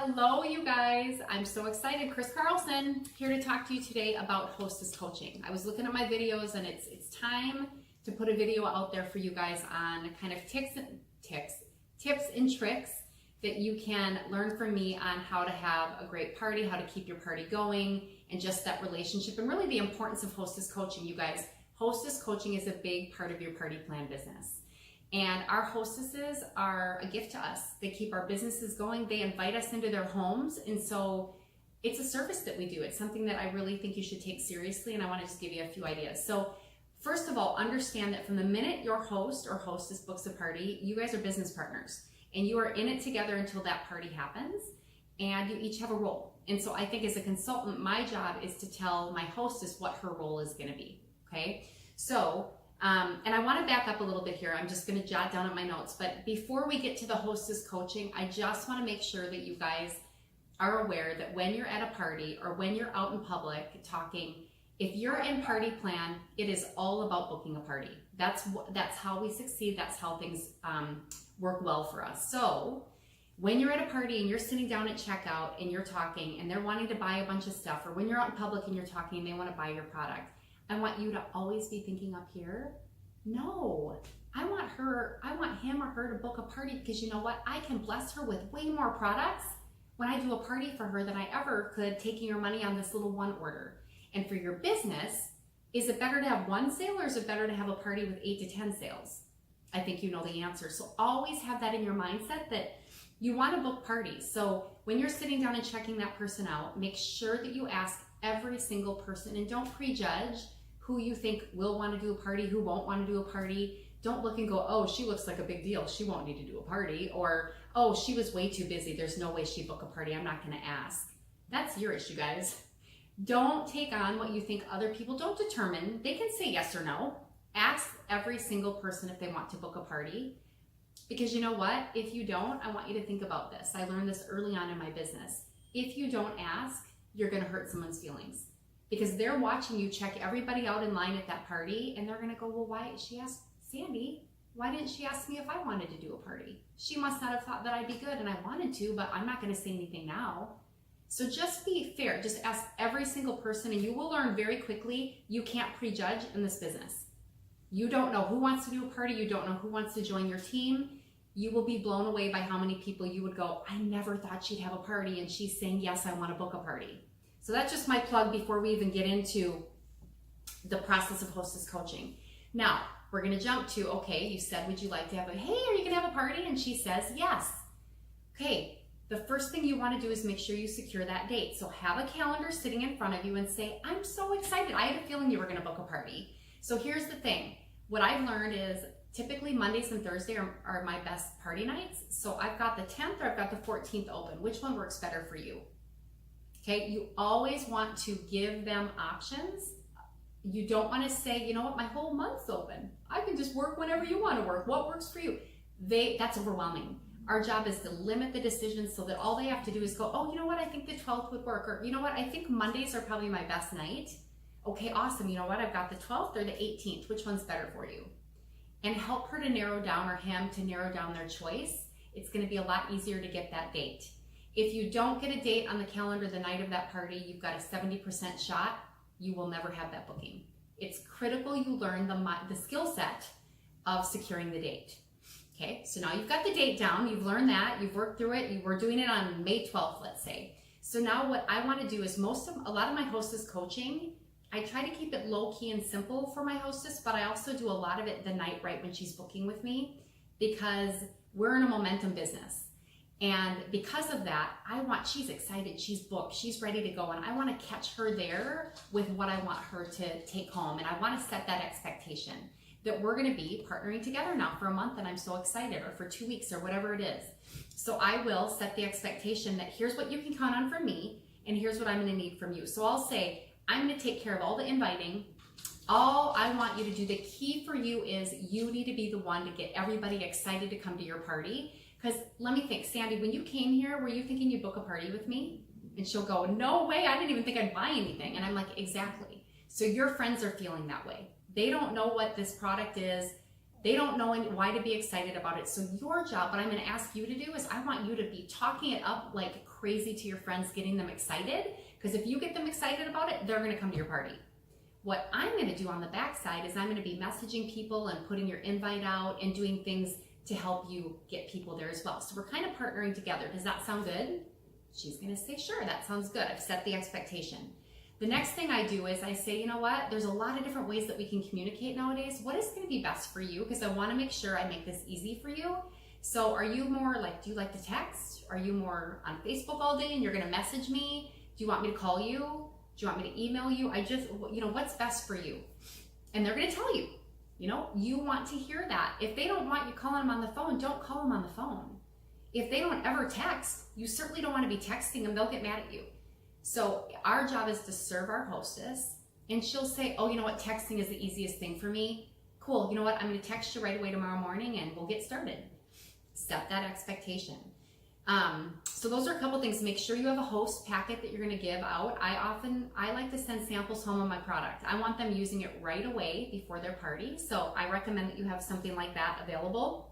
Hello, you guys. I'm so excited. Chris Carlson here to talk to you today about Hostess coaching. I was looking at my videos and it's time to put a video out there for you guys on kind of tips and tricks that you can learn from me on how to have a great party, how to keep your party going, and just that relationship, and really the importance of Hostess coaching. You guys, Hostess coaching is a big part of your party plan business. And our hostesses are a gift to us. They keep our businesses going. They invite us into their homes. And so it's a service that we do. It's something that I really think you should take seriously. And I want to just give you a few ideas. So first of all, understand that from the minute your host or hostess books a party, you guys are business partners. And you are in it together until that party happens. And you each have a role. And so I think as a consultant, my job is to tell my hostess what her role is going to be. Okay? So and I want to back up a little bit here. I'm just going to jot down at my notes. But before we get to the hostess coaching, I just want to make sure that you guys are aware that when you're at a party or when you're out in public talking, if you're in party plan, it is all about booking a party. That's how we succeed. That's how things work well for us. So when you're at a party and you're sitting down at checkout and you're talking and they're wanting to buy a bunch of stuff, or when you're out in public and you're talking and they want to buy your product, I want you to always be thinking up here, no, I want him or her to book a party because you know what? I can bless her with way more products when I do a party for her than I ever could taking her money on this little one order. And for your business, is it better to have one sale or is it better to have a party with 8 to 10 sales? I think you know the answer. So always have that in your mindset that you want to book parties. So when you're sitting down and checking that person out, make sure that you ask every single person and don't prejudge who you think will want to do a party, who won't want to do a party. Don't look and go, oh, she looks like a big deal, she won't need to do a party. Or, oh, she was way too busy, there's no way she'd book a party, I'm not going to ask. That's your issue, guys. Don't take on what you think other people don't determine. They can say yes or no. Ask every single person if they want to book a party. Because you know what? If you don't, I want you to think about this. I learned this early on in my business. If you don't ask, you're going to hurt someone's feelings. Because they're watching you check everybody out in line at that party, and they're going to go, well, why? She asked Sandy, why didn't she ask me if I wanted to do a party? She must not have thought that I'd be good, and I wanted to, but I'm not going to say anything now. So just be fair. Just ask every single person, and you will learn very quickly you can't prejudge in this business. You don't know who wants to do a party. You don't know who wants to join your team. You will be blown away by how many people you would go, I never thought she'd have a party, and she's saying, yes, I want to book a party. So that's just my plug before we even get into the process of hostess coaching. Now, we're going to jump to, okay, you said, would you like to have hey, are you going to have a party? And she says, yes. Okay, the first thing you want to do is make sure you secure that date. So have a calendar sitting in front of you and say, I'm so excited. I had a feeling you were going to book a party. So here's the thing. What I've learned is typically Mondays and Thursdays are my best party nights. So I've got the 10th or I've got the 14th open. Which one works better for you? Okay, you always want to give them options. You don't want to say, you know what, my whole month's open. I can just work whenever you want to work. What works for you? That's overwhelming. Our job is to limit the decisions so that all they have to do is go, oh, you know what, I think the 12th would work. Or, you know what, I think Mondays are probably my best night. Okay, awesome. You know what, I've got the 12th or the 18th. Which one's better for you? And help her to narrow down, or him to narrow down their choice. It's going to be a lot easier to get that date. If you don't get a date on the calendar the night of that party, you've got a 70% shot, you will never have that booking. It's critical you learn the skill set of securing the date. Okay, so now you've got the date down, you've learned that, you've worked through it, you were doing it on May 12th, let's say. So now what I want to do is a lot of my hostess coaching, I try to keep it low key and simple for my hostess, but I also do a lot of it the night right when she's booking with me, because we're in a momentum business. And because of that, she's excited, she's booked, she's ready to go, and I want to catch her there with what I want her to take home. And I want to set that expectation that we're going to be partnering together now for a month, and I'm so excited, or for 2 weeks, or whatever it is. So I will set the expectation that here's what you can count on from me, and here's what I'm going to need from you. So I'll say, I'm going to take care of all the inviting. All I want you to do, the key for you is you need to be the one to get everybody excited to come to your party. Because let me think, Sandy, when you came here, were you thinking you'd book a party with me? And she'll go, no way, I didn't even think I'd buy anything. And I'm like, exactly. So your friends are feeling that way. They don't know what this product is. They don't know why to be excited about it. So your job, what I'm going to ask you to do is I want you to be talking it up like crazy. crazy to your friends, getting them excited, because if you get them excited about it, they're gonna come to your party. What I'm gonna do on the backside is I'm gonna be messaging people and putting your invite out and doing things to help you get people there as well. So we're kind of partnering together. Does that sound good? She's gonna say, sure, that sounds good. I've set the expectation. The next thing I do is I say, you know what? There's a lot of different ways that we can communicate nowadays. What is gonna be best for you? Because I wanna make sure I make this easy for you. So are you more like, do you like to text? Are you more on Facebook all day and you're gonna message me? Do you want me to call you? Do you want me to email you? What's best for you? And they're gonna tell you, you want to hear that. If they don't want you calling them on the phone, don't call them on the phone. If they don't ever text, you certainly don't wanna be texting them, they'll get mad at you. So our job is to serve our hostess, and she'll say, oh, you know what, texting is the easiest thing for me. Cool, you know what, I'm gonna text you right away tomorrow morning and we'll get started. Set that expectation. So those are a couple things. Make sure you have a host packet that you're gonna give out. I like to send samples home of my product. I want them using it right away before their party. So I recommend that you have something like that available.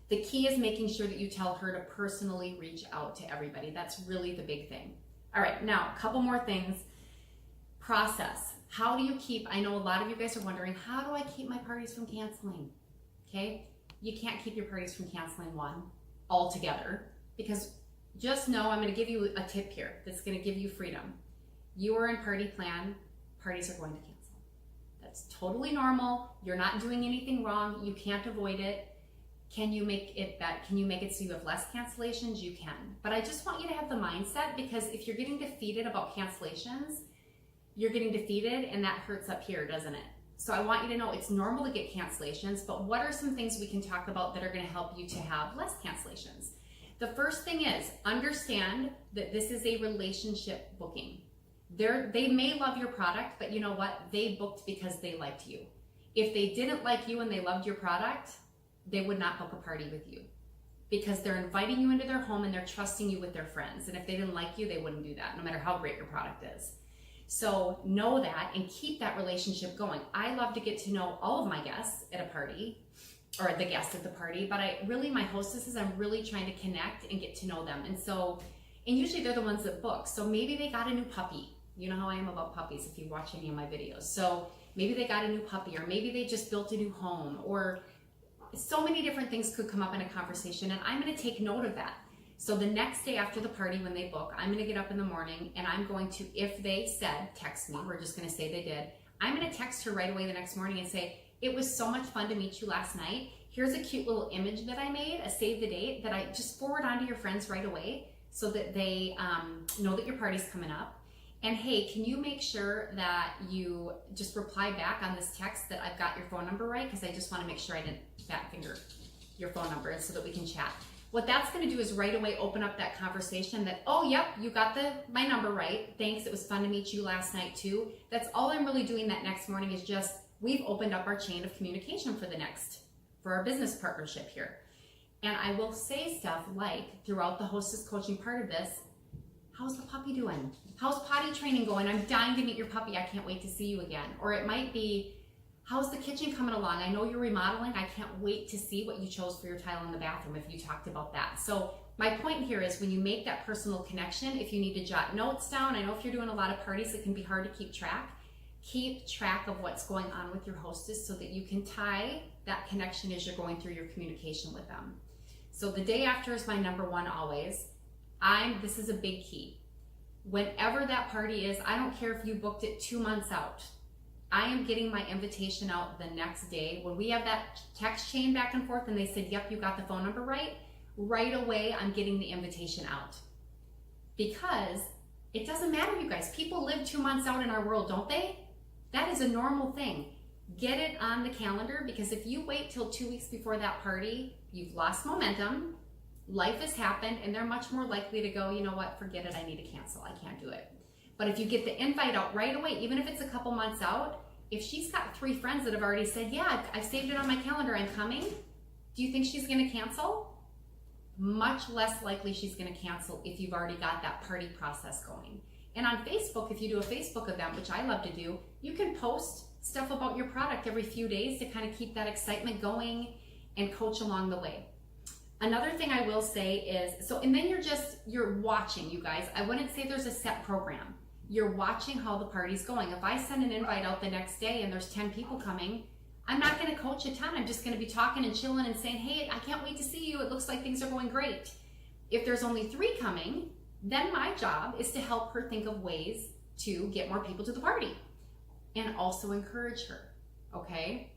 The key is making sure that you tell her to personally reach out to everybody. That's really the big thing. All right, now a couple more things. Process. How do you keep, I know a lot of you guys are wondering, how do I keep my parties from canceling? Okay, you can't keep your parties from canceling altogether, because just know I'm going to give you a tip here that's going to give you freedom. You are in party plan, parties are going to cancel. That's totally normal. You're not doing anything wrong. You can't avoid it. Can you make it so you have less cancellations? You can. But I just want you to have the mindset, because if you're getting defeated about cancellations, you're getting defeated and that hurts up here, doesn't it? So I want you to know it's normal to get cancellations, but what are some things we can talk about that are going to help you to have less cancellations? The first thing is understand that this is a relationship booking. They may love your product, but you know what? They booked because they liked you. If they didn't like you and they loved your product, they would not book a party with you, because they're inviting you into their home and they're trusting you with their friends. And if they didn't like you, they wouldn't do that, no matter how great your product is. So know that and keep that relationship going. I love to get to know all of my guests at a party, or the guests at the party, but my hostesses, I'm really trying to connect and get to know them. And usually they're the ones that book. So maybe they got a new puppy. You know how I am about puppies if you watch any of my videos. So maybe they got a new puppy, or maybe they just built a new home, or so many different things could come up in a conversation, and I'm going to take note of that. So the next day after the party, when they book, I'm going to get up in the morning and I'm going to, if they said, text me, we're just going to say they did, I'm going to text her right away the next morning and say, it was so much fun to meet you last night. Here's a cute little image that I made, a save the date, that I just forward on to your friends right away so that they know that your party's coming up. And hey, can you make sure that you just reply back on this text that I've got your phone number right? Because I just want to make sure I didn't fat finger your phone number so that we can chat. What that's going to do is right away open up that conversation that, oh, yep, you got my number right. Thanks, it was fun to meet you last night too. That's all I'm really doing that next morning, is just, we've opened up our chain of communication for our business partnership here. And I will say stuff like, throughout the hostess coaching part of this, how's the puppy doing? How's potty training going? I'm dying to meet your puppy. I can't wait to see you again. Or it might be, how's the kitchen coming along? I know you're remodeling. I can't wait to see what you chose for your tile in the bathroom, if you talked about that. So my point here is, when you make that personal connection, if you need to jot notes down, I know if you're doing a lot of parties, it can be hard to keep track of what's going on with your hostess so that you can tie that connection as you're going through your communication with them. So the day after is my number one always. This is a big key. Whenever that party is, I don't care if you booked it 2 months out. I am getting my invitation out the next day. When we have that text chain back and forth and they said, yep, you got the phone number right away I'm getting the invitation out. Because it doesn't matter, you guys. People live 2 months out in our world, don't they? That is a normal thing. Get it on the calendar, because if you wait till 2 weeks before that party, you've lost momentum, life has happened, and they're much more likely to go, you know what, forget it, I need to cancel, I can't do it. But if you get the invite out right away, even if it's a couple months out, if she's got 3 friends that have already said, yeah, I've saved it on my calendar, I'm coming, do you think she's gonna cancel? Much less likely she's gonna cancel if you've already got that party process going. And on Facebook, if you do a Facebook event, which I love to do, you can post stuff about your product every few days to kind of keep that excitement going and coach along the way. Another thing I will say is, and then you're watching, you guys. I wouldn't say there's a set program. You're watching how the party's going. If I send an invite out the next day and there's 10 people coming, I'm not going to coach a ton. I'm just going to be talking and chilling and saying, hey, I can't wait to see you. It looks like things are going great. If there's only 3 coming, then my job is to help her think of ways to get more people to the party and also encourage her, okay?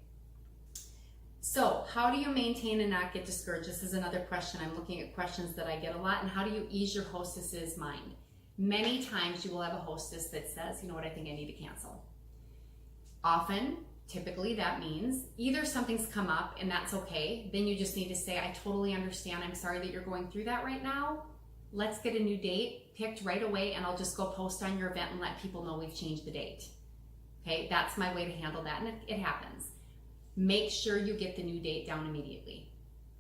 So how do you maintain and not get discouraged? This is another question. I'm looking at questions that I get a lot. And how do you ease your hostess's mind? Many times you will have a hostess that says, you know what, I think I need to cancel. Often, typically that means either something's come up and that's okay. Then you just need to say, I totally understand. I'm sorry that you're going through that right now. Let's get a new date picked right away and I'll just go post on your event and let people know we've changed the date. Okay, that's my way to handle that, and it happens. Make sure you get the new date down immediately.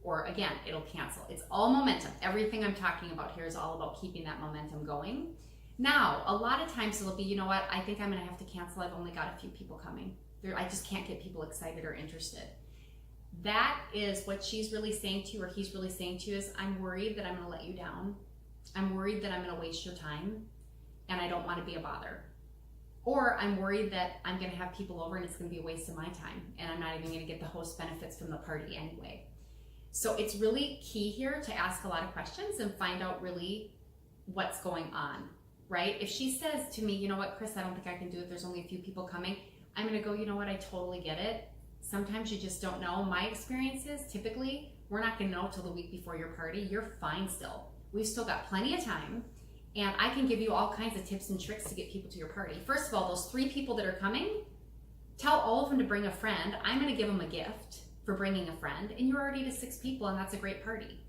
Or again, it'll cancel. It's all momentum. Everything I'm talking about here is all about keeping that momentum going. Now, a lot of times it'll be, you know what, I think I'm gonna have to cancel. I've only got a few people coming. I just can't get people excited or interested. That is what she's really saying to you, or he's really saying to you, is I'm worried that I'm gonna let you down. I'm worried that I'm gonna waste your time and I don't wanna be a bother. Or I'm worried that I'm gonna have people over and it's gonna be a waste of my time and I'm not even gonna get the host benefits from the party anyway. So it's really key here to ask a lot of questions and find out really what's going on, right? If she says to me, you know what, Chris, I don't think I can do it. There's only a few people coming. I'm gonna go, you know what, I totally get it. Sometimes you just don't know. My experience is typically we're not gonna know till the week before your party. You're fine still. We've still got plenty of time. And I can give you all kinds of tips and tricks to get people to your party. First of all, those 3 people that are coming, tell all of them to bring a friend. I'm gonna give them a gift for bringing a friend, and you're already to 6 people, and that's a great party.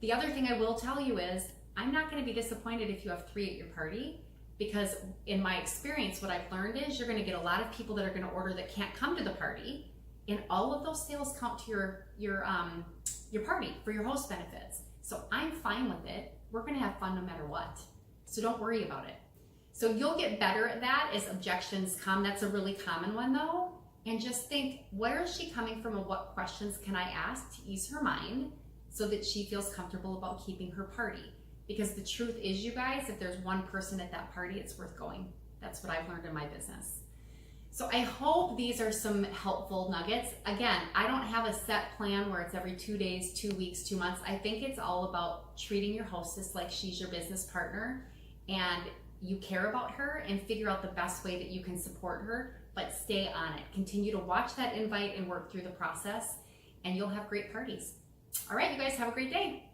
The other thing I will tell you is, I'm not gonna be disappointed if you have 3 at your party, because in my experience, what I've learned is you're gonna get a lot of people that are gonna order that can't come to the party, and all of those sales count to your party for your host benefits. So I'm fine with it. We're gonna have fun no matter what. So don't worry about it. So you'll get better at that as objections come. That's a really common one though. And just think, where is she coming from and what questions can I ask to ease her mind so that she feels comfortable about keeping her party? Because the truth is, you guys, if there's one person at that party, it's worth going. That's what I've learned in my business. So I hope these are some helpful nuggets. Again, I don't have a set plan where it's every 2 days, 2 weeks, 2 months. I think it's all about treating your hostess like she's your business partner and you care about her, and figure out the best way that you can support her, but stay on it. Continue to watch that invite and work through the process, and you'll have great parties. All right, you guys have a great day.